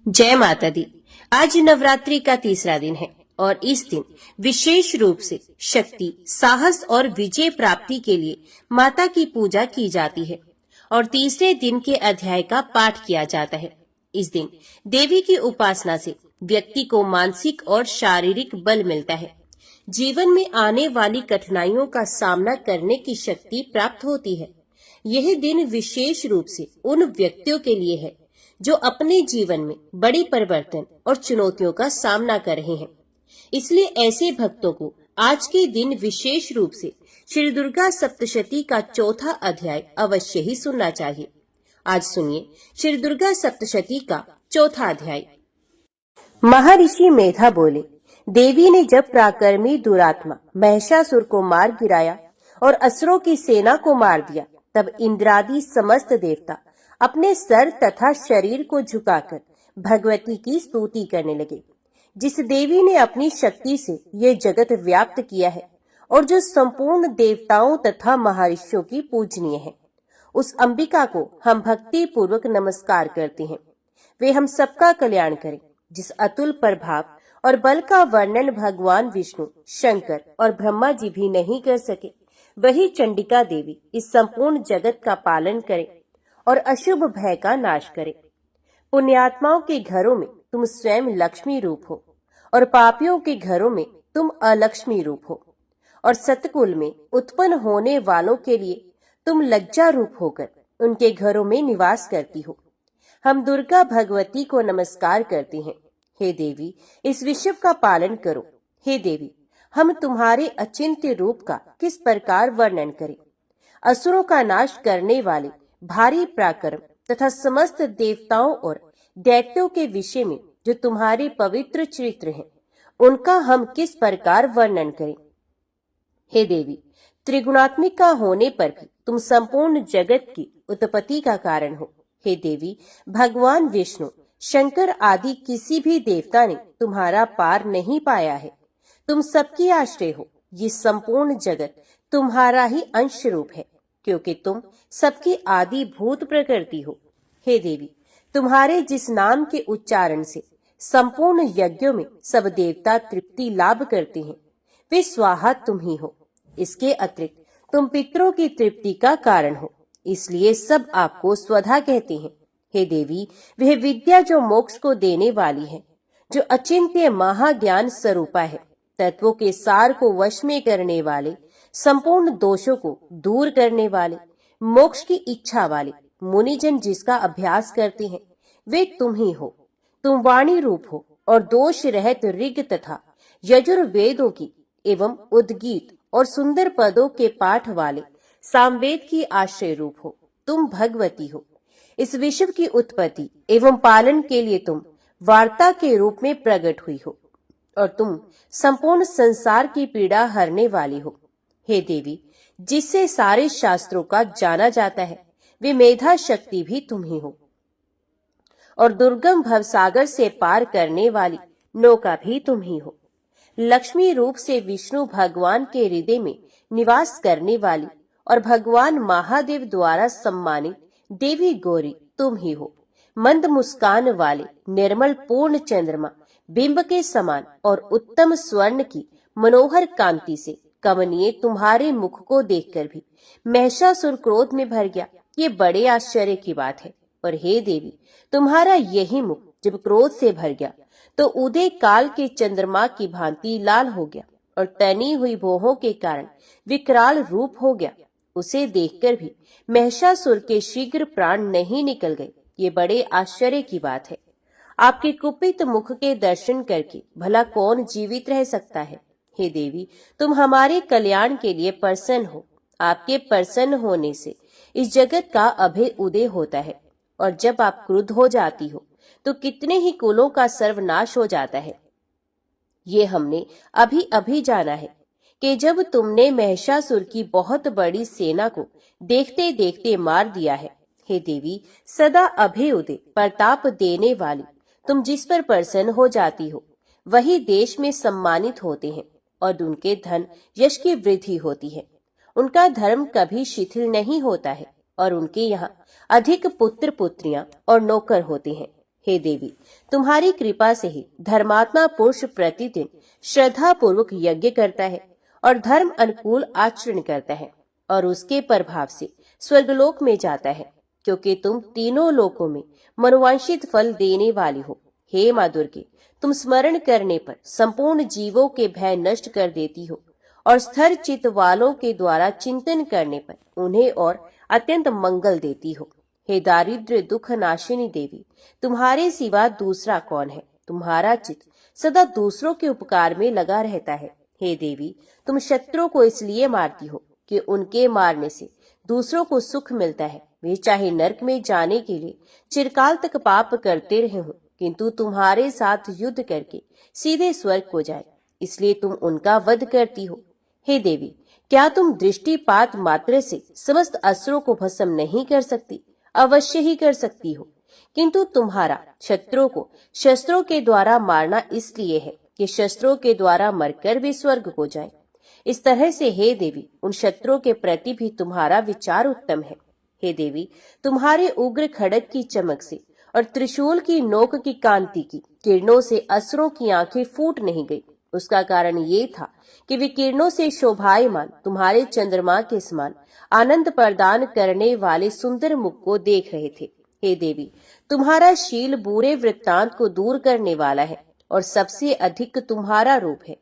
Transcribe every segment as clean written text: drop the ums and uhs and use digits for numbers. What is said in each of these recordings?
जय माता दी। आज नवरात्रि का तीसरा दिन है और इस दिन विशेष रूप से शक्ति, साहस और विजय प्राप्ति के लिए माता की पूजा की जाती है और तीसरे दिन के अध्याय का पाठ किया जाता है। इस दिन देवी की उपासना से व्यक्ति को मानसिक और शारीरिक बल मिलता है। जीवन में आने वाली कठिनाइयों का सामना करने की शक्ति प्राप्त होती है। यह दिन विशेष रूप से उन व्यक्तियों के लिए है जो अपने जीवन में बड़ी परिवर्तन और चुनौतियों का सामना कर रहे हैं। इसलिए ऐसे भक्तों को आज के दिन विशेष रूप से श्री दुर्गा सप्तशती का चौथा अध्याय अवश्य ही सुनना चाहिए। आज सुनिए श्री दुर्गा सप्तशती का चौथा अध्याय। महर्षि मेधा बोले, देवी ने जब पराक्रमी दुरात्मा महिषासुर को मार गिराया और असुरों की सेना को मार दिया, तब इंद्रादि समस्त देवता अपने सर तथा शरीर को झुकाकर भगवती की स्तुति करने लगे। जिस देवी ने अपनी शक्ति से ये जगत व्याप्त किया है और जो संपूर्ण देवताओं तथा महर्षियों की पूजनीय है, उस अंबिका को हम भक्ति पूर्वक नमस्कार करते हैं। वे हम सबका कल्याण करें। जिस अतुल प्रभाव और बल का वर्णन भगवान विष्णु, शंकर और ब्रह्मा जी भी नहीं कर सके, वही चंडिका देवी इस संपूर्ण जगत का पालन करे और अशुभ भय का नाश करे। पुण्यात्माओं के घरों में तुम स्वयं लक्ष्मी रूप हो और पापियों के घरों में तुम अलक्ष्मी रूप हो और सतकुल में उत्पन्न होने वालों के लिए तुम लज्जा रूप होकर उनके घरों में निवास करती हो। हम दुर्गा भगवती को नमस्कार करते हैं। हे देवी, इस विश्व का पालन करो। हे देवी, हम तुम्हारे अचिंत्य रूप का किस प्रकार वर्णन करें। असुरों का नाश करने वाले भारी पराक्रम तथा समस्त देवताओं और दैत्यों के विषय में जो तुम्हारे पवित्र चरित्र हैं, उनका हम किस प्रकार वर्णन करें। हे देवी, त्रिगुणात्मिका होने पर भी तुम संपूर्ण जगत की उत्पत्ति का कारण हो। हे देवी, भगवान विष्णु, शंकर आदि किसी भी देवता ने तुम्हारा पार नहीं पाया है। तुम सबकी आश्रय हो। ये संपूर्ण जगत तुम्हारा ही अंश रूप है, क्योंकि तुम सबकी आदि भूत प्रकृति हो। हे देवी, तुम्हारे जिस नाम के उच्चारण से संपूर्ण यज्ञों में सब देवता तृप्ति लाभ करते हैं, वे स्वाहा तुम ही हो। इसके अतिरिक्त तुम पितरों की तृप्ति का कारण हो, इसलिए सब आपको स्वधा कहते हैं। हे देवी, वह विद्या जो मोक्ष को देने वाली है, जो अचिंत्य महाज्ञान स्वरूपा है, तत्वों के सार को वश में करने वाले, संपूर्ण दोषों को दूर करने वाले, मोक्ष की इच्छा वाले मुनिजन जिसका अभ्यास करते हैं, वे तुम ही हो। तुम वाणी रूप हो और दोष रहित ऋग तथा यजुर्वेदों की एवं उद्गीत और सुंदर पदों के पाठ वाले सामवेद की आश्रय रूप हो। तुम भगवती हो। इस विश्व की उत्पत्ति एवं पालन के लिए तुम वार्ता के रूप में प्रकट हुई हो और तुम संपूर्ण संसार की पीड़ा हरने वाली हो। हे देवी, जिससे सारे शास्त्रों का जाना जाता है, वे मेधा शक्ति भी तुम ही हो और दुर्गम भवसागर से पार करने वाली नौका भी तुम ही हो। लक्ष्मी रूप से विष्णु भगवान के हृदय में निवास करने वाली और भगवान महादेव द्वारा सम्मानित देवी गौरी तुम ही हो। मंद मुस्कान वाले निर्मल पूर्ण चंद्रमा बिंब के समान और उत्तम स्वर्ण की मनोहर कांति से कमनीय तुम्हारे मुख को देखकर भी महिषासुर क्रोध में भर गया। ये बड़े आश्चर्य की बात है। और हे देवी, तुम्हारा यही मुख जब क्रोध से भर गया तो उदय काल के चंद्रमा की भांति लाल हो गया और तनी हुई भौहों के कारण विकराल रूप हो गया। उसे देखकर भी महिषासुर के शीघ्र प्राण नहीं निकल गए। ये बड़े आश्चर्य की बात है। आपके कुपित मुख के दर्शन करके भला कौन जीवित रह सकता है। हे देवी, तुम हमारे कल्याण के लिए प्रसन्न हो। आपके प्रसन्न होने से इस जगत का अभय उदय होता है और जब आप क्रुद्ध हो जाती हो तो कितने ही कुलों का सर्वनाश हो जाता है। ये हमने अभी अभी जाना है कि जब तुमने महिषासुर की बहुत बड़ी सेना को देखते देखते मार दिया है। हे देवी, सदा अभय उदय प्रताप देने वाली तुम जिस पर प्रसन्न हो जाती हो, वही देश में सम्मानित होते हैं और उनके धन यश की वृद्धि होती है। उनका धर्म कभी शिथिल नहीं होता है और उनके यहाँ अधिक पुत्र पुत्रियां और नौकर होते हैं। हे देवी, तुम्हारी कृपा से ही धर्मात्मा पुरुष प्रतिदिन श्रद्धा पूर्वक यज्ञ करता है और धर्म अनुकूल आचरण करता है और उसके प्रभाव से स्वर्गलोक में जाता है, क्योंकि तुम तीनों लोकों में मनोवांछित फल देने वाली हो। हे माँ दुर्गे, तुम स्मरण करने पर संपूर्ण जीवों के भय नष्ट कर देती हो और स्थिर चित्त वालों के द्वारा चिंतन करने पर उन्हें और अत्यंत मंगल देती हो। हे दारिद्र्य दुख नाशिनी देवी, तुम्हारे सिवा दूसरा कौन है? तुम्हारा चित्त सदा दूसरों के उपकार में लगा रहता है। हे देवी, तुम शत्रुओं को इसलिए मारती हो कि उनके मारने से दूसरों को सुख मिलता है। वे चाहे नरक में जाने के लिए चिरकाल तक पाप करते रहे हो, किंतु तुम्हारे साथ युद्ध करके सीधे स्वर्ग को जाए, इसलिए तुम उनका वध करती हो। हे देवी, क्या तुम दृष्टिपात मात्र से समस्त असुरों को भस्म नहीं कर सकती? अवश्य ही कर सकती हो, किंतु तुम्हारा शत्रुओं को शस्त्रों के द्वारा मारना इसलिए है कि शस्त्रों के द्वारा मरकर भी स्वर्ग को जाए। इस तरह से हे देवी, उन शत्रुओं के प्रति भी तुम्हारा विचार उत्तम है। हे देवी, तुम्हारे उग्र खड़ग की चमक से और त्रिशूल की नोक की कांति की किरणों से असुरों की आंखें फूट नहीं गई। उसका कारण ये था कि वे किरणों से शोभायमान तुम्हारे चंद्रमा के समान आनंद प्रदान करने वाले सुंदर मुख को देख रहे थे। हे देवी, तुम्हारा शील बुरे वृत्तांत को दूर करने वाला है और सबसे अधिक तुम्हारा रूप है,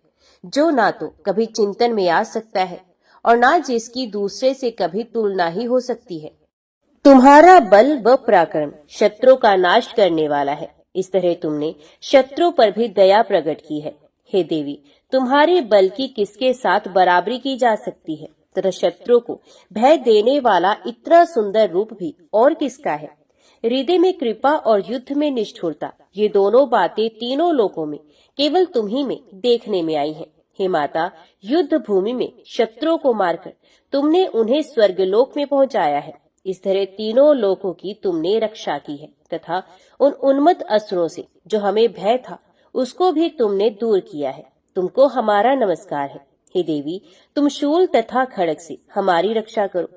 जो ना तो कभी चिंतन में आ सकता है और ना जिसकी दूसरे से कभी तुलना ही हो सकती है। तुम्हारा बल व पराक्रम शत्रु का नाश करने वाला है। इस तरह तुमने शत्रु पर भी दया प्रकट की है। हे देवी, तुम्हारे बल की किसके साथ बराबरी की जा सकती है तथा शत्रु को भय देने वाला इतना सुंदर रूप भी और किसका है? हृदय में कृपा और युद्ध में निष्ठुरता, ये दोनों बातें तीनों लोकों में केवल तुम्ही में देखने में आई हैं। हे माता, युद्ध भूमि में शत्रुओं को मारकर तुमने उन्हें स्वर्गलोक में पहुंचाया है। इस तरह तीनों लोकों की तुमने रक्षा की है तथा उन उन्मत्त असुरों से जो हमें भय था उसको भी तुमने दूर किया है। तुमको हमारा नमस्कार है। हे देवी, तुम शूल तथा खड़ग से हमारी रक्षा करो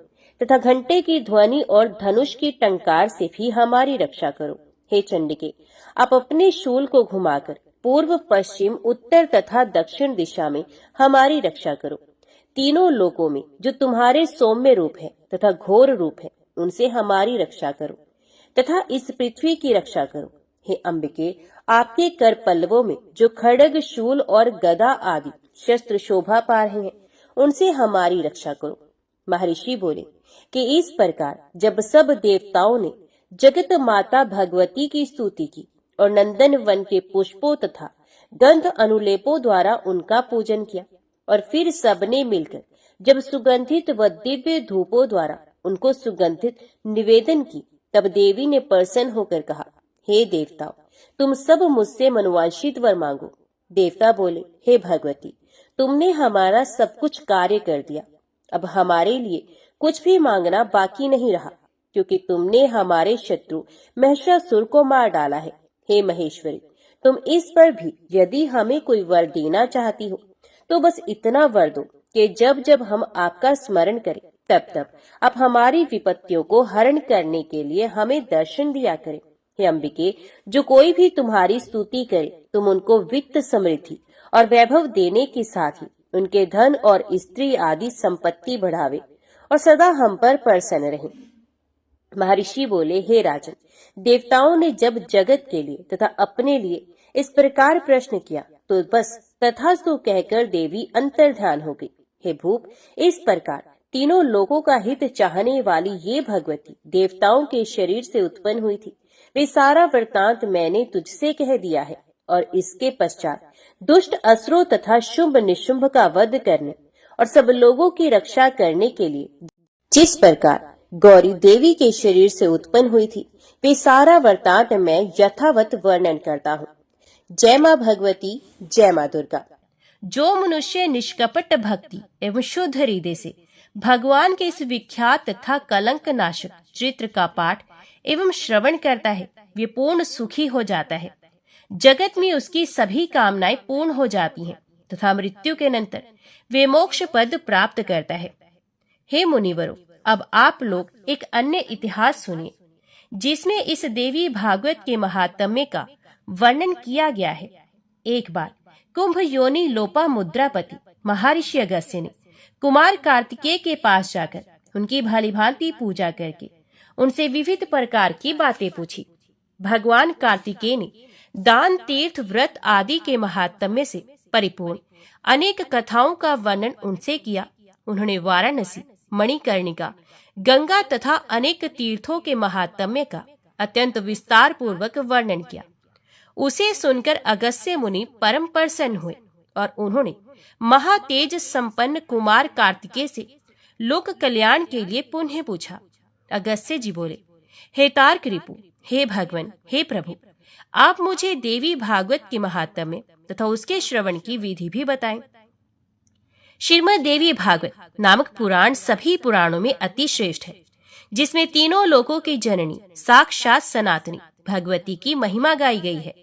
तथा घंटे की ध्वनि और धनुष की टंकार से भी हमारी रक्षा करो। हे चंडिके, आप अपने शूल को घुमाकर पूर्व पश्चिम उत्तर तथा दक्षिण दिशा में हमारी रक्षा करो। तीनों लोकों में जो तुम्हारे सौम्य रूप है तथा घोर रूप है, उनसे हमारी रक्षा करो तथा इस पृथ्वी की रक्षा करो। हे अंबिके, आपके कर पल्लवों में जो खड़ग शूल और गदा आदि शस्त्र शोभा पा रहे हैं, उनसे हमारी रक्षा करो। महर्षि बोले कि इस प्रकार जब सब देवताओं ने जगत माता भगवती की स्तुति की और नंदन वन के पुष्पों तथा गंध अनुलेपों द्वारा उनका पूजन किया और फिर सबने मिलकर जब सुगंधित व दिव्य धूपों द्वारा उनको सुगंधित निवेदन की, तब देवी ने प्रसन्न होकर कहा, हे देवताओं, तुम सब मुझसे मनोवांछित वर मांगो। देवता बोले, हे भगवती, तुमने हमारा सब कुछ कार्य कर दिया, अब हमारे लिए कुछ भी मांगना बाकी नहीं रहा, क्योंकि तुमने हमारे शत्रु महिषासुर को मार डाला है। हे महेश्वरी, तुम इस पर भी यदि हमें कोई वर देना चाहती हो तो बस इतना वर दो कि जब जब हम आपका स्मरण करें तब तब आप हमारी विपत्तियों को हरण करने के लिए हमें दर्शन दिया करें। हे अंबिके, जो कोई भी तुम्हारी स्तुति करे तुम उनको वित्त समृद्धि और वैभव देने के साथ ही उनके धन और स्त्री आदि संपत्ति बढ़ावे और सदा हम पर प्रसन्न रहे। महर्षि बोले, हे राजन, देवताओं ने जब जगत के लिए तथा अपने लिए इस प्रकार प्रश्न किया तो बस तथास्तु कहकर देवी अंतर्ध्यान हो गई। हे भूप, इस प्रकार तीनों लोगों का हित चाहने वाली ये भगवती देवताओं के शरीर से उत्पन्न हुई थी। वे सारा वृतांत मैंने तुझसे कह दिया है और इसके पश्चात दुष्ट असुरों तथा शुंभ निशुंभ का वध करने और सब लोगों की रक्षा करने के लिए जिस प्रकार गौरी देवी के शरीर से उत्पन्न हुई थी, वे सारा वृतांत मैं यथावत वर्णन करता हूँ। जय माँ भगवती, जय माँ दुर्गा। जो मनुष्य निष्कपट भक्ति एवं शुद्ध हृदय से भगवान के इस विख्यात तथा कलंक नाशक चित्र का पाठ एवं श्रवण करता है, वे पूर्ण सुखी हो जाता है। जगत में उसकी सभी कामनाएं पूर्ण हो जाती हैं तथा मृत्यु के अनंतर वे मोक्ष पद प्राप्त करता है। हे मुनिवरों, अब आप लोग एक अन्य इतिहास सुनिए। जिसमें इस देवी भागवत के महात्म्य का वर्णन किया गया है। एक बार कुंभ योनि लोपामुद्रापति महर्षि अगस्त्य ने कुमार कार्तिकेय के पास जाकर उनकी भली भांति पूजा करके उनसे विविध प्रकार की बातें पूछी। भगवान कार्तिकेय ने दान, तीर्थ, व्रत आदि के महात्म्य से परिपूर्ण अनेक कथाओं का वर्णन उनसे किया। उन्होंने वाराणसी, मणिकर्णिका, गंगा तथा अनेक तीर्थों के महात्म्य का अत्यंत विस्तार पूर्वक वर्णन किया। उसे सुनकर अगस्त्य मुनि परम प्रसन्न हुए और उन्होंने महातेज संपन्न कुमार कार्तिकेय से लोक कल्याण के लिए पुनः पूछा। अगस्त्य जी बोले, हे तार्क रिपु, हे भगवान, हे प्रभु, आप मुझे देवी भागवत के महात्म्य तथा उसके श्रवण की विधि भी बताएं। श्रीमद् देवी भागवत नामक पुराण सभी पुराणों में अति श्रेष्ठ है, जिसमें तीनों लोकों की जननी साक्षात सनातनी भगवती की महिमा गाई गई है।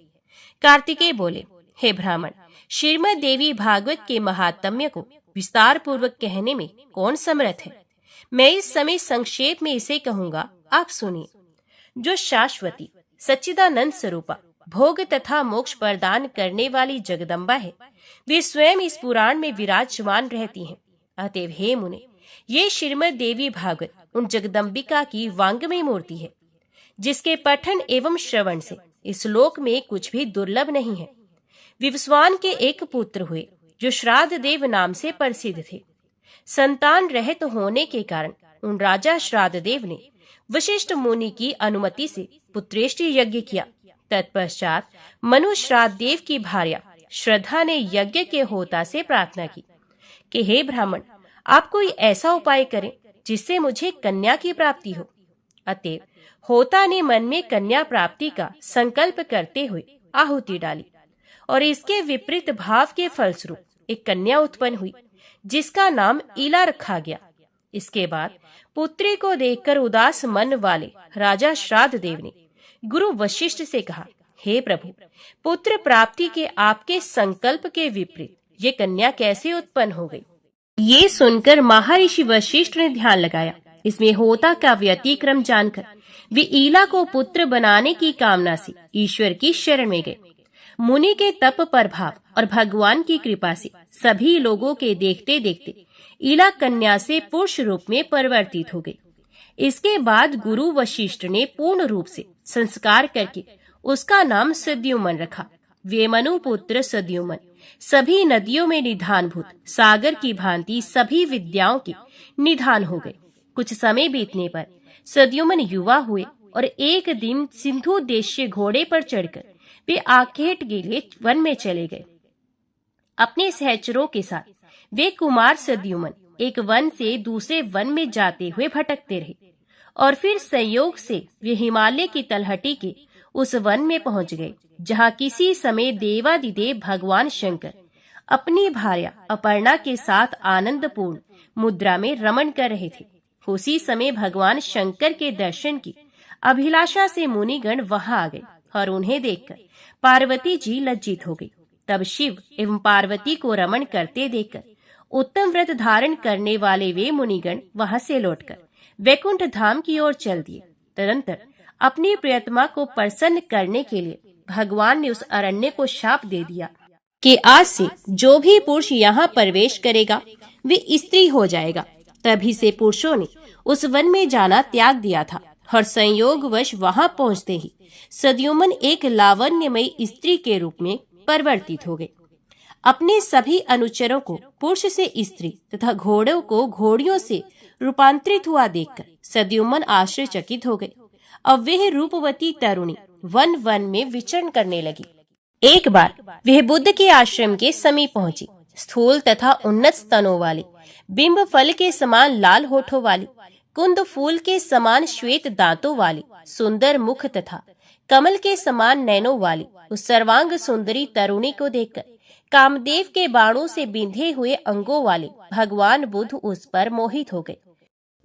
कार्तिकेय बोले, हे ब्राह्मण, श्रीमद् देवी भागवत के महात्म्य को विस्तार पूर्वक कहने में कौन समर्थ है? मैं इस समय संक्षेप में इसे कहूंगा, आप सुनिए। जो शाश्वती सच्चिदानंद स्वरूपा भोग तथा मोक्ष प्रदान करने वाली जगदम्बा है, वे स्वयं इस पुराण में विराजमान रहती हैं। अतएव हे मुने, ये श्रीमद् देवी भागवत उन जगदम्बिका की वांग्मय मूर्ति है, जिसके पठन एवं श्रवण से इस लोक में कुछ भी दुर्लभ नहीं है। विवस्वान के एक पुत्र हुए, जो श्राद्ध देव नाम से प्रसिद्ध थे। संतान रहित होने के कारण उन राजा श्राद्ध देव ने वशिष्ठ मुनि की अनुमति से पुत्रेष्टि यज्ञ किया। तत्पश्चात मनु श्राद्ध देव की भार्या श्रद्धा ने यज्ञ के होता से प्रार्थना की कि हे ब्राह्मण, आप कोई ऐसा उपाय करें जिससे मुझे कन्या की प्राप्ति हो। अतएव होता ने मन में कन्या प्राप्ति का संकल्प करते हुए आहुति डाली और इसके विपरीत भाव के फलस्वरूप एक कन्या उत्पन्न हुई, जिसका नाम ईला रखा गया। इसके बाद पुत्री को देखकर उदास मन वाले राजा श्राद्ध देव ने गुरु वशिष्ठ से कहा, हे प्रभु, पुत्र प्राप्ति के आपके संकल्प के विपरीत ये कन्या कैसे उत्पन्न हो गई? ये सुनकर महर्षि वशिष्ठ ने ध्यान लगाया। इसमें होता का व्यतिक्रम जानकर वे ईला को पुत्र बनाने की कामना से ईश्वर की शरण में गए। मुनि के तप प्रभाव और भगवान की कृपा से सभी लोगों के देखते देखते ईला कन्या से पुरुष रूप में परिवर्तित हो गई। इसके बाद गुरु वशिष्ठ ने पूर्ण रूप से संस्कार करके उसका नाम सद्युमन रखा। वे मनु पुत्र सद्युमन सभी नदियों में निधानभूत सागर की भांति सभी विद्याओं के निधान हो गए। कुछ समय बीतने पर सद्युमन युवा हुए और एक दिन सिंधु देशीय घोड़े पर चढ़कर वे आखेट के लिए वन में चले गए। अपने सहचरों के साथ वे कुमार सद्युमन एक वन से दूसरे वन में जाते हुए भटकते रहे और फिर संयोग से वे हिमालय की तलहटी के उस वन में पहुंच गए, जहां किसी समय देवादिदेव भगवान शंकर अपनी भार्या अपर्णा के साथ आनंदपूर्ण मुद्रा में रमण कर रहे थे। उसी समय भगवान शंकर के दर्शन की अभिलाषा से मुनिगण वहां आ गए और उन्हें देखकर पार्वती जी लज्जित हो गई। तब शिव एवं पार्वती को रमण करते देखकर उत्तम व्रत धारण करने वाले वे मुनिगण वहां से लौटकर वैकुंठ धाम की ओर चल दिए। तदंतर अपनी प्रियतमा को प्रसन्न करने के लिए भगवान ने उस अरण्य को शाप दे दिया कि आज से जो भी पुरुष यहाँ प्रवेश करेगा वे स्त्री हो जाएगा। तभी से पुरुषों ने उस वन में जाना त्याग दिया था और संयोगवश वहां पहुंचते ही सद्युमन एक लावण्यमयी स्त्री के रूप में परिवर्तित हो गए। अपने सभी अनुचरों को पुरुष से स्त्री तथा घोड़ों को घोड़ियों से रूपांतरित हुआ देखकर सद्युमन आश्चर्यचकित हो गए। अब वह रूपवती तरुणी वन वन में विचरण करने लगी। एक बार वह बुद्ध के आश्रम के समीप पहुंची। स्थूल तथा उन्नत स्तनों वाली, बिंब फल के समान लाल होठों वाली, कुंद फूल के समान श्वेत दांतों वाली, सुंदर मुख तथा कमल के समान नैनों वाली उस सर्वांग सुंदरी तरुणी को देखकर कामदेव के बाणों से बिंधे हुए अंगों वाले भगवान बुद्ध उस पर मोहित हो गए।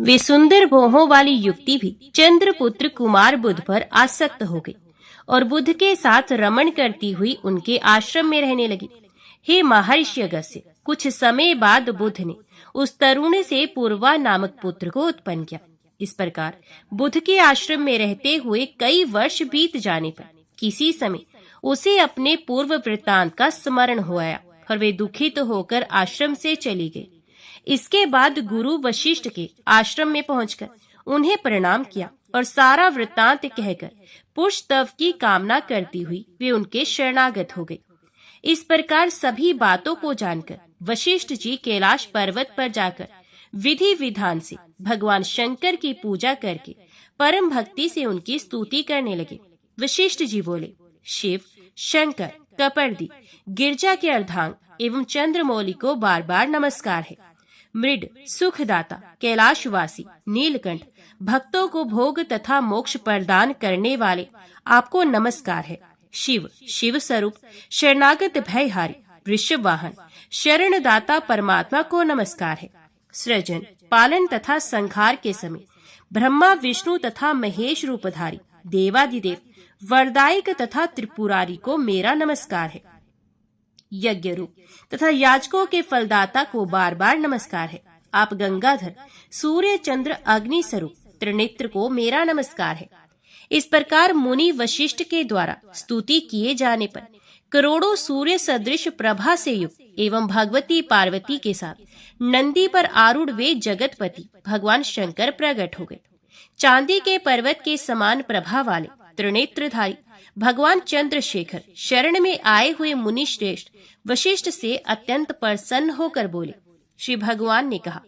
वे सुंदर भौहों वाली युक्ति भी चंद्रपुत्र कुमार बुद्ध पर आसक्त हो गई और बुद्ध के साथ रमण करती हुई उनके आश्रम में रहने लगी। हे महर्षि अगस्त्य, कुछ समय बाद बुद्ध ने उस तरुण से पूर्वा नामक पुत्र को उत्पन्न किया। इस प्रकार बुद्ध के आश्रम में रहते हुए कई वर्ष बीत जाने पर किसी समय उसे अपने पूर्व वृत्तांत का स्मरण हो आया और वे दुखित होकर आश्रम से चली गई। इसके बाद गुरु वशिष्ठ के आश्रम में पहुंचकर उन्हें प्रणाम किया और सारा वृत्तांत कहकर पुष्टव की कामना करती हुई वे उनके शरणागत हो गए। इस प्रकार सभी बातों को जानकर वशिष्ठ जी कैलाश पर्वत पर जाकर विधि विधान से भगवान शंकर की पूजा करके परम भक्ति से उनकी स्तुति करने लगे। वशिष्ठ जी बोले, शिव, शंकर, कपर्दी, गिरजा के अर्धांग एवं चंद्रमौली को बार बार नमस्कार है। मृड, सुखदाता, कैलाशवासी, नीलकंठ, भक्तों को भोग तथा मोक्ष प्रदान करने वाले आपको नमस्कार है। शिव, शिव स्वरूप, शरणागत भयहारी, वृषभ वाहन, शरणदाता परमात्मा को नमस्कार है। सृजन, पालन तथा संहार के समय ब्रह्मा, विष्णु तथा महेश रूपधारी देवादिदेव, वरदायक तथा त्रिपुरारी को मेरा नमस्कार है। यज्ञ रूप तथा याजकों के फलदाता को बार बार नमस्कार है। आप गंगाधर, सूर्य, चंद्र, अग्नि स्वरूप त्रिनेत्र को मेरा नमस्कार है। इस प्रकार मुनि वशिष्ठ के द्वारा स्तुति किए जाने पर करोड़ों सूर्य सदृश प्रभा से युक्त एवं भगवती पार्वती के साथ नंदी पर आरूढ़ वे जगतपति भगवान शंकर प्रकट हो गए। चांदी के पर्वत के समान प्रभा वाले त्रिनेत्रधारी भगवान चंद्रशेखर शरण में आए हुए मुनि श्रेष्ठ वशिष्ठ से अत्यंत प्रसन्न होकर बोले। श्री भगवान ने कहा,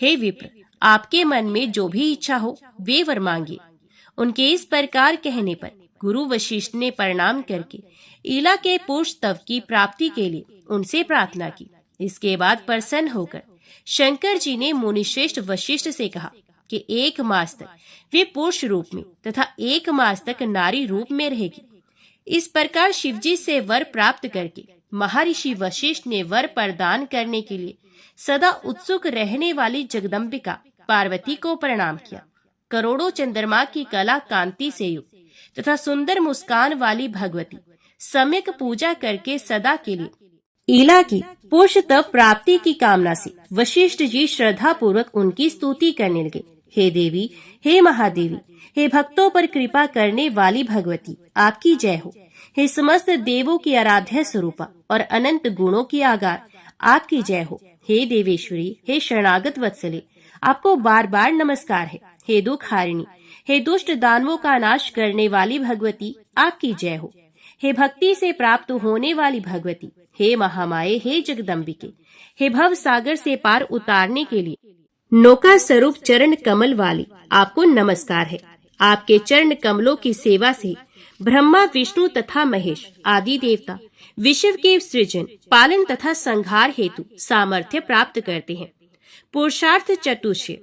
हे विप्र, आपके मन में जो भी इच्छा हो वे वर मांगिए। उनके इस प्रकार कहने पर गुरु वशिष्ठ ने प्रणाम करके ईला के पुष्टव की प्राप्ति के लिए उनसे प्रार्थना की। इसके बाद प्रसन्न होकर शंकर जी ने मुनिश्रेष्ठ वशिष्ठ से कहा कि 1 मास तक वे पुरुष रूप में तथा 1 मास तक नारी रूप में रहेगी। इस प्रकार शिवजी से वर प्राप्त करके महर्षि वशिष्ठ ने वर प्रदान करने के लिए सदा उत्सुक रहने वाली जगदम्बिका पार्वती को प्रणाम किया। करोड़ों चंद्रमा की कला कांति से युक्त तथा सुंदर मुस्कान वाली भगवती सम्यक पूजा करके सदा के लिए ईला की पुष्टव प्राप्ति की कामना से वशिष्ठ जी श्रद्धा पूर्वक उनकी स्तुति करने लगे। हे देवी, हे महादेवी, हे भक्तों पर कृपा करने वाली भगवती, आपकी जय हो। हे समस्त देवों की आराध्य स्वरूपा और अनंत गुणों की आगार, आपकी जय हो। हे देवेश्वरी, हे शरणागत वत्सले, आपको बार बार नमस्कार है। हे दुख हारिणी, हे दुष्ट दानवों का नाश करने वाली भगवती, आपकी जय हो। हे भक्ति से प्राप्त होने वाली भगवती, हे महामाये, हे जगदम्बिके, हे भव सागर से पार उतारने के लिए नौका स्वरूप चरण कमल वाली, आपको नमस्कार है। आपके चरण कमलों की सेवा से ब्रह्मा, विष्णु तथा महेश आदि देवता विश्व के सृजन, पालन तथा संहार हेतु सामर्थ्य प्राप्त करते हैं। पुरुषार्थ चतुष्टय,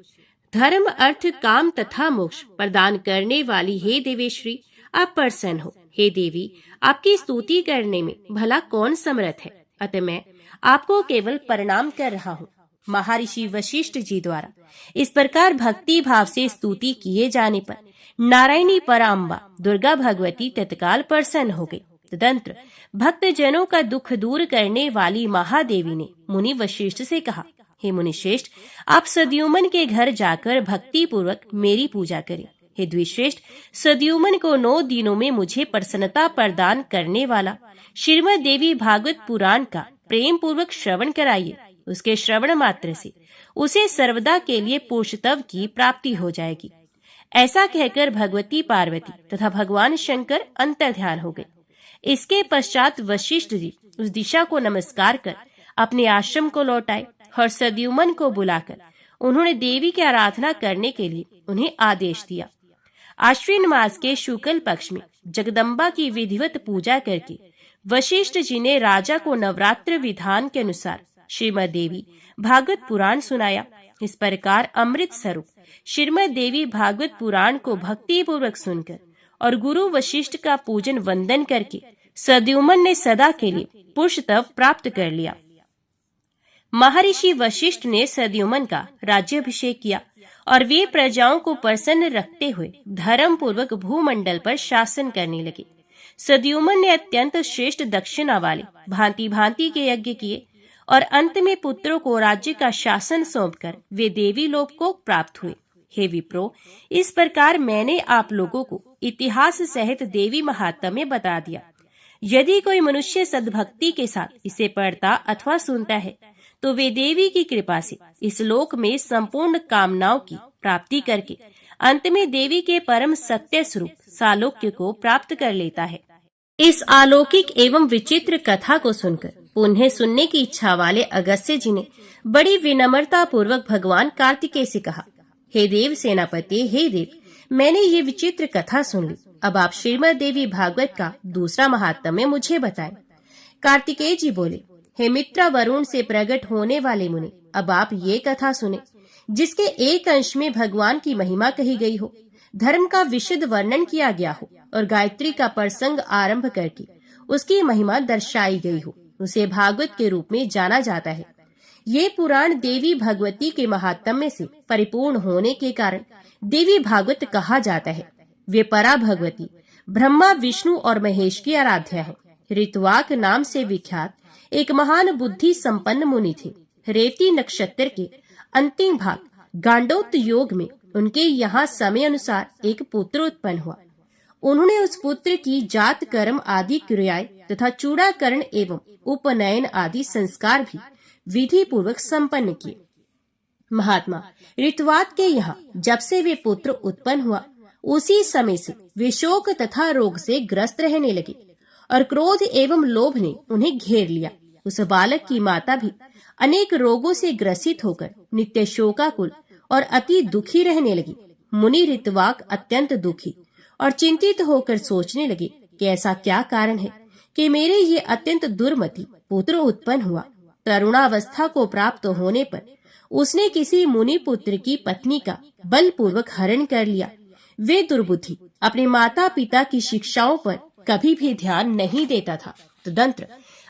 धर्म, अर्थ, काम तथा मोक्ष प्रदान करने वाली हे देवेश्वरी, आप प्रसन्न हो। हे देवी, आपकी स्तुति करने में भला कौन समर्थ है, अतः मैं आपको केवल प्रणाम कर रहा हूँ। महर्षि वशिष्ठ जी द्वारा इस प्रकार भक्ति भाव से स्तुति किए जाने पर नारायणी पराम्बा दुर्गा भगवती तत्काल प्रसन्न हो गई। तदंतर भक्त जनों का दुख दूर करने वाली महादेवी ने मुनि वशिष्ठ से कहा, हे मुनिश्रेष्ठ, आप सद्युमन के घर जाकर भक्ति पूर्वक मेरी पूजा करें। हे द्विश्रेष्ठ, सद्युमन को 9 दिनों में मुझे प्रसन्नता प्रदान करने वाला श्रीमद् देवी भागवत पुराण का प्रेम पूर्वक श्रवण कराइए। उसके श्रवण मात्र से उसे सर्वदा के लिए पुरुषत्व की प्राप्ति हो जाएगी। ऐसा कहकर भगवती पार्वती तथा भगवान शंकर अंतर्ध्यान हो गए। इसके पश्चात वशिष्ठ जी उस दिशा को नमस्कार कर अपने आश्रम को लौटाए और सद्युमन को बुलाकर उन्होंने देवी की आराधना करने के लिए उन्हें आदेश दिया। आश्विन मास के शुक्ल पक्ष में जगदम्बा की विधिवत पूजा करके वशिष्ठ जी ने राजा को नवरात्र विधान के अनुसार श्रीमद् देवी भागवत पुराण सुनाया। इस प्रकार अमृत स्वरूप श्रीमद् देवी भागवत पुराण को भक्ति पूर्वक सुनकर और गुरु वशिष्ठ का पूजन वंदन करके सद्युमन ने सदा के लिए पुरुषत्व प्राप्त कर लिया। महर्षि वशिष्ठ ने सद्युमन का राज्याभिषेक किया और वे प्रजाओं को प्रसन्न रखते हुए धर्म पूर्वक भूमंडल पर शासन करने लगे। सद्युमन ने अत्यंत श्रेष्ठ दक्षिणा वाले भांति भांति के यज्ञ किए और अंत में पुत्रों को राज्य का शासन सौंपकर वे देवी लोक को प्राप्त हुए। हे विप्रो, इस प्रकार मैंने आप लोगों को इतिहास सहित देवी महात्म्य बता दिया। यदि कोई मनुष्य सद्भक्ति के साथ इसे पढ़ता अथवा सुनता है तो वे देवी की कृपा से इस लोक में संपूर्ण कामनाओं की प्राप्ति करके अंत में देवी के परम सत्य स्वरूप सालोक्य को प्राप्त कर लेता है। इस अलौकिक एवं विचित्र कथा को सुनकर पुनः सुनने की इच्छा वाले अगस्त्य जी ने बड़ी विनम्रता पूर्वक भगवान कार्तिकेय से कहा, हे देव सेनापति, हे देव, मैंने ये विचित्र कथा सुन ली। अब आप श्रीमद् देवी भागवत का दूसरा महात्म्य मुझे बताएं। कार्तिकेय जी बोले, हे मित्र वरुण से प्रकट होने वाले मुनि, अब आप ये कथा सुने जिसके एक अंश में भगवान की महिमा कही गई हो, धर्म का विशद वर्णन किया गया हो और गायत्री का प्रसंग आरंभ करके उसकी महिमा दर्शाई गई हो। उसे भागवत के रूप में जाना जाता है। ये पुराण देवी भगवती के महात्म्य से परिपूर्ण होने के कारण देवी भागवत कहा जाता है। वे परा भगवती ब्रह्मा, विष्णु और महेश की आराध्या है। ऋतवाक नाम से विख्यात एक महान बुद्धि संपन्न मुनि थे। रेवती नक्षत्र के अंतिम भाग गांडोत योग में उनके यहाँ समय अनुसार एक पुत्र उत्पन्न हुआ। उन्होंने उस पुत्र की जात कर्म आदि क्रियाएं तथा चूड़ाकरण एवं उपनयन आदि संस्कार भी विधि पूर्वक संपन्न किए। महात्मा ऋतवात के यहाँ जब से वे पुत्र उत्पन्न हुआ, उसी समय से वे शोक तथा रोग से ग्रस्त रहने लगे और क्रोध एवं लोभ ने उन्हें घेर लिया। उस बालक की माता भी अनेक रोगों से ग्रसित होकर नित्य शोकाकुल और अति दुखी रहने लगी। मुनि ऋतवाक अत्यंत दुखी और चिंतित होकर सोचने लगे कि ऐसा क्या कारण है कि मेरे ये अत्यंत दुर्मति पुत्र उत्पन्न हुआ। तरुणावस्था को प्राप्त होने पर उसने किसी मुनि पुत्र की पत्नी का बलपूर्वक हरण कर लिया। वे दुर्बुद्धि अपने माता पिता की शिक्षाओं पर कभी भी ध्यान नहीं देता था। तदंतर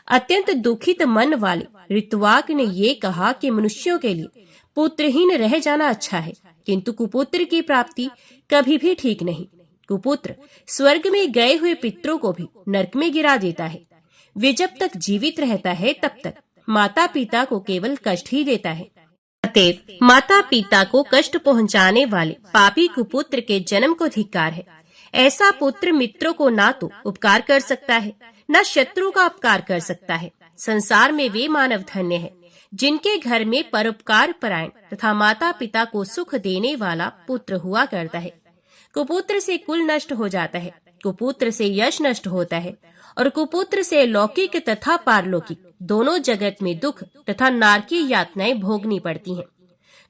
अत्यंत दुखित मन वाले ऋतवाक ने ये कहा कि मनुष्यों के लिए पुत्रहीन रह जाना अच्छा है, किंतु कुपुत्र की प्राप्ति कभी भी ठीक नहीं। कुपुत्र स्वर्ग में गए हुए पितरों को भी नरक में गिरा देता है। वे जब तक जीवित रहता है तब तक माता पिता को केवल कष्ट ही देता है। अतएव माता पिता को कष्ट पहुंचाने वाले पापी कुपुत्र के जन्म को धिक्कार है। ऐसा पुत्र मित्रों को ना तो उपकार कर सकता है, न शत्रु का उपकार कर सकता है। संसार में वे मानव धन्य है जिनके घर में परोपकार परायण तथा माता पिता को सुख देने वाला पुत्र हुआ करता है। कुपुत्र से कुल नष्ट हो जाता है, कुपुत्र से यश नष्ट होता है और कुपुत्र से लौकिक तथा पारलौकिक दोनों जगत में दुख तथा नारकीय यातनाएं भोगनी पड़ती हैं।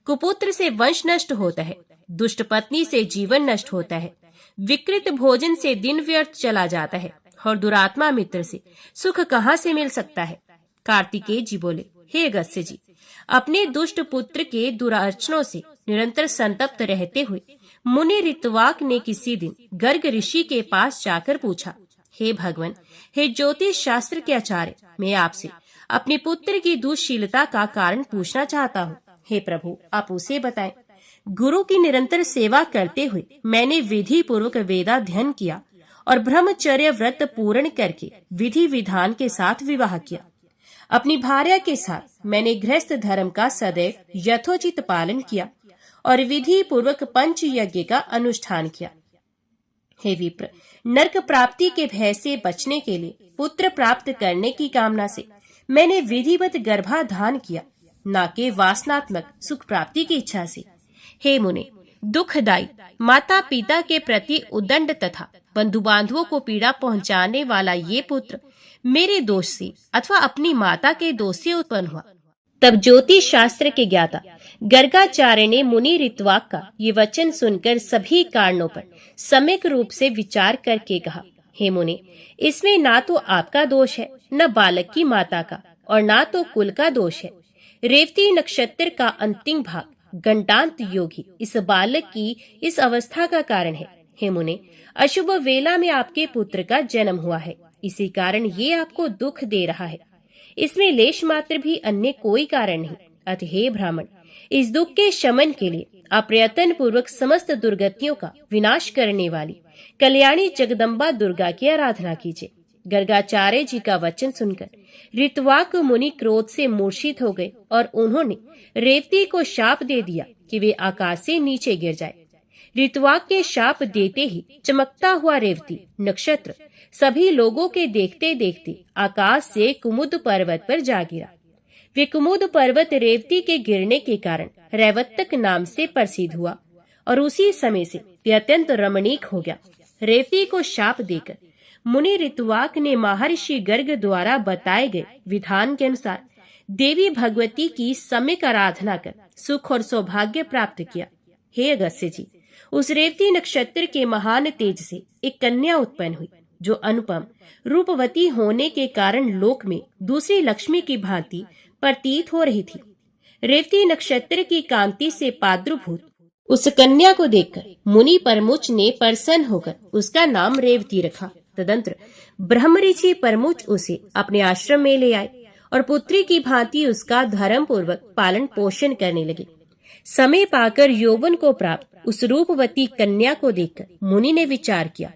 कुपुत्र से वंश नष्ट होता है, दुष्ट पत्नी से जीवन नष्ट होता है, विकृत भोजन से दिन व्यर्थ चला जाता है और दुरात्मा मित्र से सुख कहाँ से मिल सकता है। कार्तिकेय जी बोले, हे अगस्त्य जी, अपने दुष्ट पुत्र के दुराचरणों से निरंतर संतप्त रहते हुए मुनि ऋतवाक ने किसी दिन गर्ग ऋषि के पास जाकर पूछा, हे भगवान, हे ज्योतिष शास्त्र के आचार्य, मैं आपसे अपने पुत्र की दुष्शीलता का कारण पूछना चाहता हूँ। हे प्रभु, आप उसे बताएं। गुरु की निरंतर सेवा करते हुए मैंने विधि पूर्वक वेदाध्ययन किया और ब्रह्मचर्य व्रत पूर्ण करके विधि विधान के साथ विवाह किया। अपनी भार्या के साथ मैंने गृहस्थ धर्म का सदैव यथोचित पालन किया और विधि पूर्वक पंच यज्ञ का अनुष्ठान किया। हे विप्र, नरक प्राप्ति के भय से बचने के लिए पुत्र प्राप्त करने की कामना से मैंने विधिवत गर्भाधान किया, न कि वासनात्मक सुख प्राप्ति की इच्छा से। हे मुने, दुखदायी माता पिता के प्रति उदंड तथा बंधु बांधवों को पीड़ा पहुंचाने वाला ये पुत्र मेरे दोष से अथवा अपनी माता के दोष से उत्पन्न हुआ। तब ज्योतिष शास्त्र के ज्ञाता गर्गाचार्य ने मुनि ऋतवाक का ये वचन सुनकर सभी कारणों पर सम्यक रूप से विचार करके कहा, हे मुने, इसमें ना तो आपका दोष है, न बालक की माता का, और ना तो कुल का दोष है। रेवती नक्षत्र का अंतिम भाग गंडांत योगी इस बालक की इस अवस्था का कारण है। हे मुने, अशुभ वेला में आपके पुत्र का जन्म हुआ है, इसी कारण ये आपको दुख दे रहा है। इसमें लेश मात्र भी अन्य कोई कारण नहीं। अतः हे ब्राह्मण, इस दुख के शमन के लिए आप प्रयत्न पूर्वक समस्त दुर्गतियों का विनाश करने वाली कल्याणी जगदम्बा दुर्गा की आराधना कीजिए। गर्गाचार्य जी का वचन सुनकर ऋतवाक मुनि क्रोध से मूर्छित हो गए और उन्होंने रेवती को शाप दे दिया कि वे आकाश से नीचे गिर जाए। ऋतुवाक के शाप देते ही चमकता हुआ रेवती नक्षत्र सभी लोगों के देखते देखते आकाश से कुमुद पर्वत पर जा गिरा। वे कुमुद पर्वत रेवती के गिरने के कारण रैवतक नाम से प्रसिद्ध हुआ और उसी समय से वे अत्यंत रमणीक हो गया। रेवती को शाप देकर मुनि ऋतुवाक ने महर्षि गर्ग द्वारा बताए गए विधान के अनुसार देवी भगवती की सम्यक आराधना कर सुख और सौभाग्य प्राप्त किया। हे अगस्त्य जी, उस रेवती नक्षत्र के महान तेज से एक कन्या उत्पन्न हुई जो अनुपम रूपवती होने के कारण लोक में दूसरी लक्ष्मी की भांति प्रतीत हो रही थी। रेवती नक्षत्र की कांति से प्रादुर्भूत उस कन्या को देखकर मुनि परमुच ने प्रसन्न होकर उसका नाम रेवती रखा। तदंतर ब्रह्म ऋषि परमुच उसे अपने आश्रम में ले आए और पुत्री की भांति उसका धर्म पूर्वक पालन पोषण करने लगे। समय पाकर यौवन को प्राप्त उस रूपवती कन्या को देखकर मुनि ने विचार किया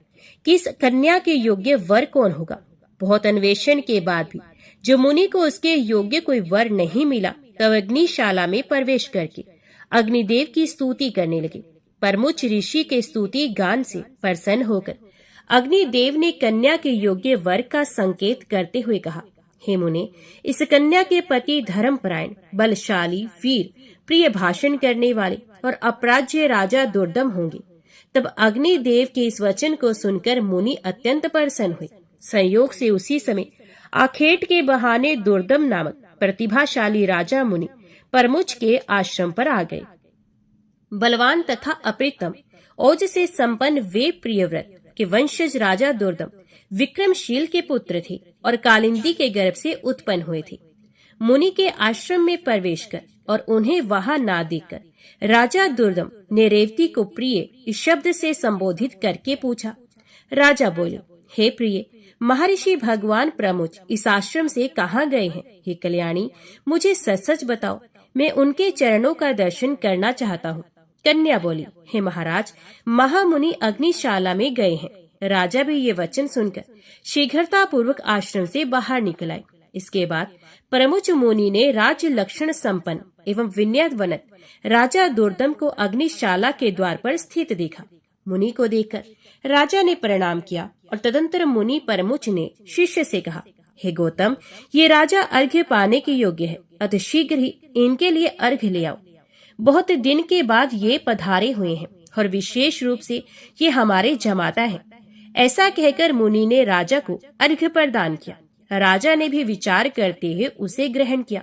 कि इस कन्या के योग्य वर कौन होगा। बहुत अन्वेषण के बाद भी जो मुनि को उसके योग्य कोई वर नहीं मिला, तब अग्निशाला में प्रवेश करके अग्निदेव की स्तुति करने लगे। परमुच ऋषि के स्तुति गान से प्रसन्न होकर अग्निदेव ने कन्या के योग्य वर का संकेत करते हुए कहा, हे मुने, इस कन्या के पति धर्मपरायण, बलशाली, वीर, प्रिय भाषण करने वाले और अपराज्य राजा दुर्दम होंगे। तब अग्निदेव के इस वचन को सुनकर मुनि अत्यंत प्रसन्न हुए। संयोग से उसी समय आखेट के बहाने दुर्दम नामक प्रतिभाशाली राजा मुनि परमुच के आश्रम पर आ गए। बलवान तथा अप्रितम ओज से संपन्न वे प्रियव्रत के वंशज राजा दुर्दम विक्रमशील के पुत्र थे और कालिंदी के गर्भ से उत्पन्न हुए थे। मुनि के आश्रम में प्रवेश कर और उन्हें वहां ना देखकर राजा दुर्दम ने रेवती को प्रिय इस शब्द से संबोधित करके पूछा। राजा बोले, हे प्रिय, महर्षि भगवान प्रमुच इस आश्रम से कहाँ गए हैं? हे कल्याणी, मुझे सच सच बताओ, मैं उनके चरणों का दर्शन करना चाहता हूँ। कन्या बोली, हे महाराज, महामुनि अग्निशाला में गए हैं। राजा भी ये वचन सुनकर शीघ्रता पूर्वक आश्रम से बाहर निकल आए। इसके बाद परमुच मुनि ने राज लक्षण संपन्न एवं विनयत वनत राजा दुर्दम को अग्निशाला के द्वार पर स्थित देखा। मुनि को देखकर राजा ने प्रणाम किया और तदंतर मुनि परमुच ने शिष्य से कहा, हे गौतम, ये राजा अर्घ्य पाने के योग्य है, अतः शीघ्र ही इनके लिए अर्घ्य ले आओ। बहुत दिन के बाद ये पधारे हुए हैं और विशेष रूप से ये हमारे जमाता है। ऐसा कहकर मुनि ने राजा को अर्घ्य प्रदान किया। राजा ने भी विचार करते हुए उसे ग्रहण किया।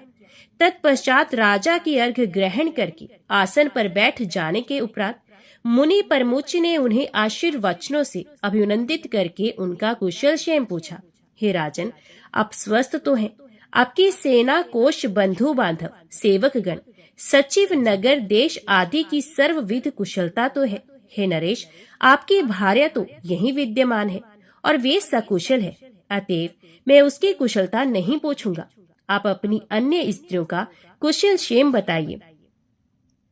तत्पश्चात राजा की अर्घ्य ग्रहण करके आसन पर बैठ जाने के उपरांत मुनि परमुच ने उन्हें आशीर्वचनों से अभिनंदित करके उनका कुशल क्षेम पूछा। हे राजन, आप स्वस्थ तो हैं? आपकी सेना, कोष, बंधु बांधव, सेवकगण, सचिव, नगर, देश आदि की सर्वविध कुशलता तो है। हे नरेश, आपकी भार्या तो यहीं विद्यमान है और वे सकुशल है, अतएव मैं उसकी कुशलता नहीं पूछूंगा। आप अपनी अन्य स्त्रियों का कुशल क्षेम बताइए।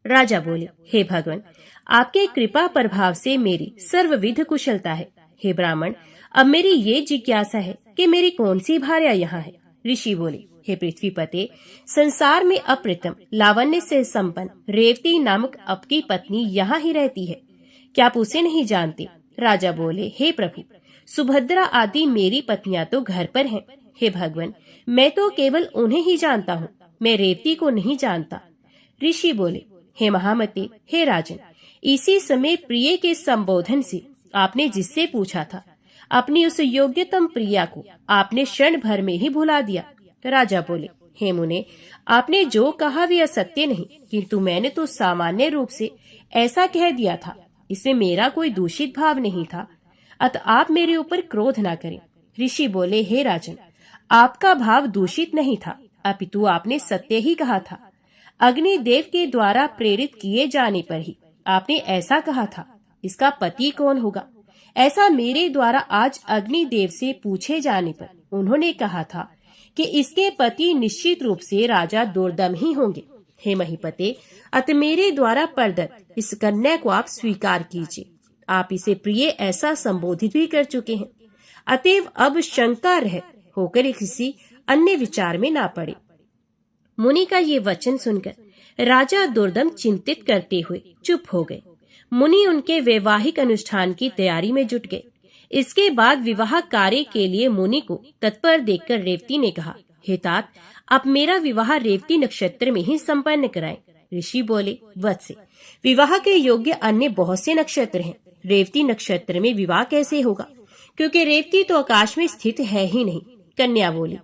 राजा बोले, हे भगवान, आपके कृपा प्रभाव से मेरी सर्वविध कुशलता है। हे ब्राह्मण, अब मेरी ये जिज्ञासा है कि मेरी कौन सी भार्या यहाँ है? ऋषि बोले, हे पृथ्वीपते, संसार में अप्रतिम लावण्य से संपन्न रेवती नामक आपकी पत्नी यहाँ ही रहती है। क्या आप उसे नहीं जानते? राजा बोले, हे प्रभु, सुभद्रा आदि मेरी पत्नियां तो घर पर हैं। हे भगवान, मैं तो केवल उन्हें ही जानता हूँ, मैं रेवती को नहीं जानता। ऋषि बोले, हे महामते, हे राजन, इसी समय प्रिय के संबोधन से आपने जिससे पूछा था, अपनी उस योग्यतम प्रिया को आपने क्षण भर में ही भुला दिया। राजा बोले, हे मुने, आपने जो कहा वे असत्य नहीं, किंतु मैंने तो सामान्य रूप से ऐसा कह दिया था, इसमें मेरा कोई दूषित भाव नहीं था, अतः आप मेरे ऊपर क्रोध ना करें। ऋषि बोले, हे राजन, आपका भाव दूषित नहीं था, अपितु आपने सत्य ही कहा था। अग्निदेव के द्वारा प्रेरित किए जाने पर ही आपने ऐसा कहा था। इसका पति कौन होगा? ऐसा मेरे द्वारा आज अग्निदेव से पूछे जाने पर उन्होंने कहा था कि इसके पति निश्चित रूप से राजा दुर्दम ही होंगे। हे महीपते, अतः मेरे द्वारा प्रदत्त इस कन्या को आप स्वीकार कीजिए। आप इसे प्रिय ऐसा संबोधित भी कर चुके हैं, अतएव अब शंका रह होकर किसी अन्य विचार में ना पड़े। मुनि का ये वचन सुनकर राजा दुर्दम चिंतित करते हुए चुप हो गए। मुनि उनके वैवाहिक अनुष्ठान की तैयारी में जुट गए। इसके बाद विवाह कार्य के लिए मुनि को तत्पर देखकर रेवती ने कहा, हे तात, आप मेरा विवाह रेवती नक्षत्र में ही संपन्न कराएं। ऋषि बोले, वत्स, विवाह के योग्य अन्य बहुत से नक्षत्र हैं, रेवती नक्षत्र में विवाह कैसे होगा, क्योंकि रेवती तो आकाश में स्थित है ही नहीं। कन्या बोली,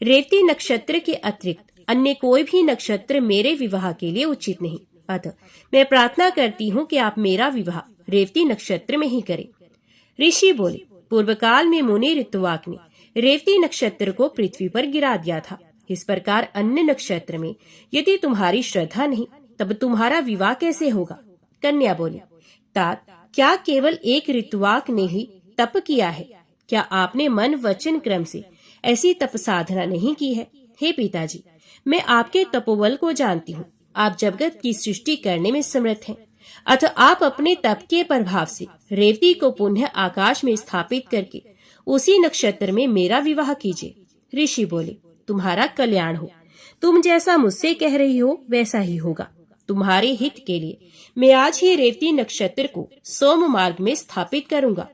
रेवती नक्षत्र के अतिरिक्त अन्य कोई भी नक्षत्र मेरे विवाह के लिए उचित नहीं, अतः मैं प्रार्थना करती हूँ कि आप मेरा विवाह रेवती नक्षत्र में ही करें। ऋषि बोले, पूर्व काल में मुनि ऋतुवाक ने रेवती नक्षत्र को पृथ्वी पर गिरा दिया था। इस प्रकार अन्य नक्षत्र में यदि तुम्हारी श्रद्धा नहीं, तब तुम्हारा विवाह कैसे होगा। कन्या बोली, तात, क्या केवल एक ऋतुवाक ने ही तप किया है? क्या आपने मन वचन क्रम से ऐसी तप साधना नहीं की है? हे पिताजी, मैं आपके तपोबल को जानती हूँ। आप जगत की सृष्टि करने में समर्थ हैं, अतः आप अपने तप के प्रभाव से रेवती को पुनः आकाश में स्थापित करके उसी नक्षत्र में मेरा विवाह कीजिए। ऋषि बोले, तुम्हारा कल्याण हो। तुम जैसा मुझसे कह रही हो वैसा ही होगा। तुम्हारे हित के लिए मैं आज ही रेवती नक्षत्र को सोम मार्ग में स्थापित करूंगा।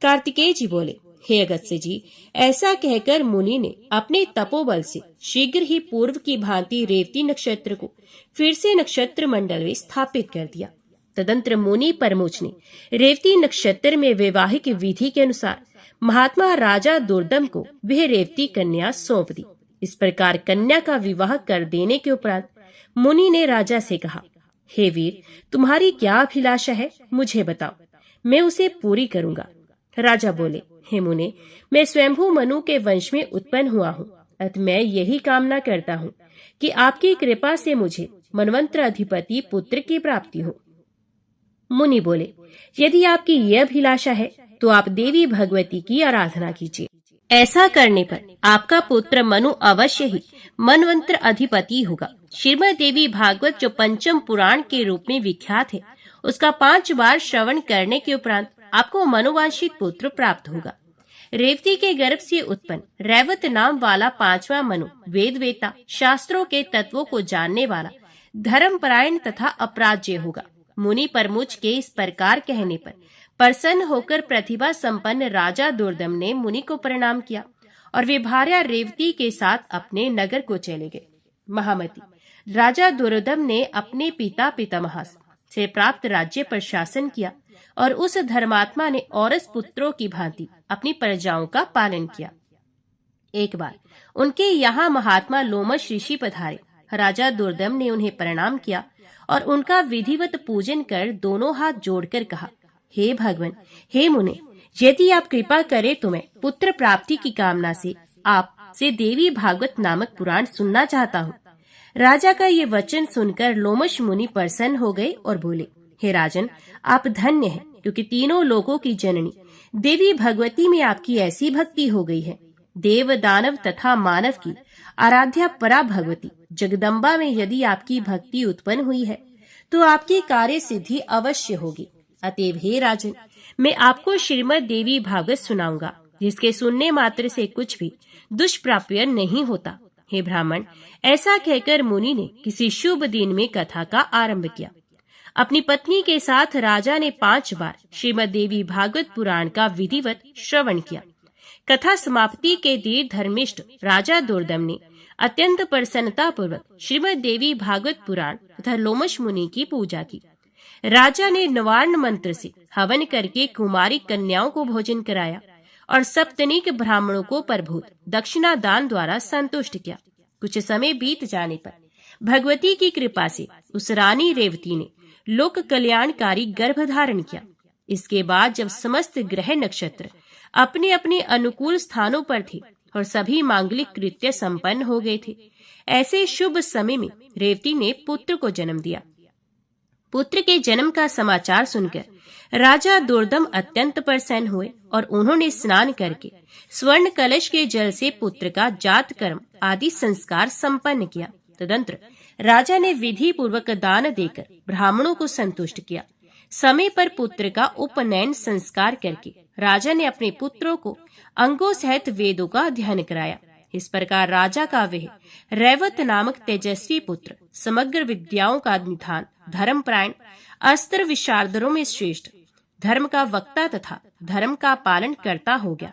कार्तिकेय जी बोले, हे अगस्त्य जी, ऐसा कहकर मुनि ने अपने तपोबल से शीघ्र ही पूर्व की भांति रेवती नक्षत्र को फिर से नक्षत्र मंडल में स्थापित कर दिया। तदंतर मुनि परमोच ने रेवती नक्षत्र में वैवाहिक विधि के अनुसार महात्मा राजा दुर्दम को वह रेवती कन्या सौंप दी। इस प्रकार कन्या का विवाह कर देने के उपरांत मुनि ने राजा से कहा, हे वीर, तुम्हारी क्या अभिलाषा है, मुझे बताओ, मैं उसे पूरी करूंगा। राजा बोले, हे मुने, मैं स्वयंभू मनु के वंश में उत्पन्न हुआ हूँ, अतः मैं यही कामना करता हूँ कि आपकी कृपा से मुझे मनवंतर अधिपति पुत्र की प्राप्ति हो। मुनि बोले, यदि आपकी यह अभिलाषा है तो आप देवी भगवती की आराधना कीजिए। ऐसा करने पर आपका पुत्र मनु अवश्य ही मनवंतर अधिपति होगा। श्रीमद् देवी भागवत जो पंचम पुराण के रूप में विख्यात है, उसका 5 बार श्रवण करने के उपरांत आपको मनुवांशित पुत्र प्राप्त होगा। रेवती के गर्भ से उत्पन्न रैवत नाम वाला 5वां मनु वेद वेता, शास्त्रों के तत्वों को जानने वाला, धर्मपरायण तथा अपराज्य होगा। मुनि परमुच के इस प्रकार कहने पर प्रसन्न होकर प्रतिभा संपन्न राजा दुर्दम ने मुनि को प्रणाम किया और वे भार्या रेवती के साथ अपने नगर को चले गए। महामती, राजा दुर्दम ने अपने पिता पितामह से प्राप्त राज्य पर शासन किया और उस धर्मात्मा ने औरस पुत्रों की भांति अपनी प्रजाओं का पालन किया। एक बार उनके यहाँ महात्मा लोमश ऋषि पधारे। राजा दुर्दम ने उन्हें प्रणाम किया और उनका विधिवत पूजन कर दोनों हाथ जोड़कर कहा, हे भगवान, हे मुने, यदि आप कृपा करें तो मैं पुत्र प्राप्ति की कामना से आप से देवी भागवत नामक पुराण सुनना चाहता हूँ। राजा का ये वचन सुनकर लोमश मुनि प्रसन्न हो गए और बोले, हे राजन, आप धन्य हैं, क्योंकि तीनों लोगों की जननी देवी भगवती में आपकी ऐसी भक्ति हो गई है। देव दानव तथा मानव की आराध्या परा भगवती जगदम्बा में यदि आपकी भक्ति उत्पन्न हुई है तो आपकी कार्य सिद्धि अवश्य होगी। अतएव हे राजन, मैं आपको श्रीमद् देवी भागवत सुनाऊंगा, जिसके सुनने मात्र से कुछ भी दुष्प्राप्य नहीं होता। हे ब्राह्मण, ऐसा कहकर मुनि ने किसी शुभ दिन में कथा का आरंभ किया। अपनी पत्नी के साथ राजा ने 5 बार श्रीमद् देवी भागवत पुराण का विधिवत श्रवण किया। कथा समाप्ति के दिन धर्मिष्ठ राजा दुर्दम ने अत्यंत प्रसन्नता पूर्वक श्रीमद् देवी भागवत पुराण तथा लोमश मुनि की पूजा की। राजा ने नवार्ण मंत्र से हवन करके कुमारी कन्याओं को भोजन कराया और सप्तनिक ब्राह्मणों को प्रभूत दक्षिणा दान द्वारा संतुष्ट किया। कुछ समय बीत जाने पर भगवती की कृपा से उस रानी रेवती ने लोक कल्याणकारी गर्भ धारण किया। इसके बाद जब समस्त ग्रह नक्षत्र अपने अपने अनुकूल स्थानों पर थे और सभी मांगलिक कृत्य संपन्न हो गए थे, ऐसे शुभ समय में रेवती ने पुत्र को जन्म दिया। पुत्र के जन्म का समाचार सुनकर राजा दुर्दम अत्यंत प्रसन्न हुए और उन्होंने स्नान करके स्वर्ण कलश के जल से पुत्र का जात कर्म आदि संस्कार संपन्न किया। तदंतर राजा ने विधि पूर्वक दान देकर ब्राह्मणों को संतुष्ट किया। समय पर पुत्र का उपनयन संस्कार करके राजा ने अपने पुत्रों को अंगों सहित वेदों का अध्ययन कराया। इस प्रकार राजा का वह रैवत नामक तेजस्वी पुत्र समग्र विद्याओं का निधान, धर्मपरायण, अस्त्र विशारदों में श्रेष्ठ, धर्म का वक्ता तथा धर्म का पालन करता हो गया।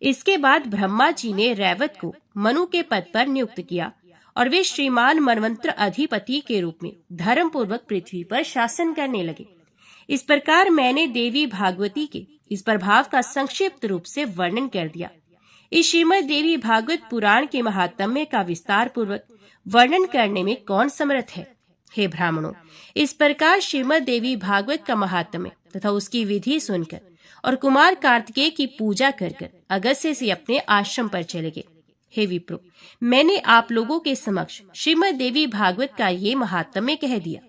इसके बाद ब्रह्मा जी ने रैवत को मनु के पद पर नियुक्त किया और वे श्रीमान मनवंतर अधिपति के रूप में धर्म पूर्वक पृथ्वी पर शासन करने लगे। इस प्रकार मैंने देवी भागवती के इस प्रभाव का संक्षिप्त रूप से वर्णन कर दिया। इस श्रीमद् देवी भागवत पुराण के महात्म्य का विस्तार पूर्वक वर्णन करने में कौन समर्थ है? हे ब्राह्मणों, इस प्रकार श्रीमद् देवी भागवत का महात्म्य तथा उसकी विधि सुनकर और कुमार कार्तिकेय की पूजा कर अगस्त्य से अपने आश्रम पर चले गए। हे विप्रो, मैंने आप लोगों के समक्ष श्रीमद् देवी भागवत का ये महात्म्य कह दिया।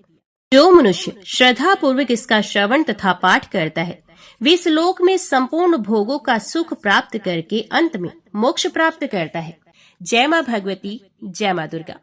जो मनुष्य श्रद्धा पूर्वक इसका श्रवण तथा पाठ करता है, वे इस लोक में संपूर्ण भोगों का सुख प्राप्त करके अंत में मोक्ष प्राप्त करता है। जय मां भगवती, जय मां दुर्गा।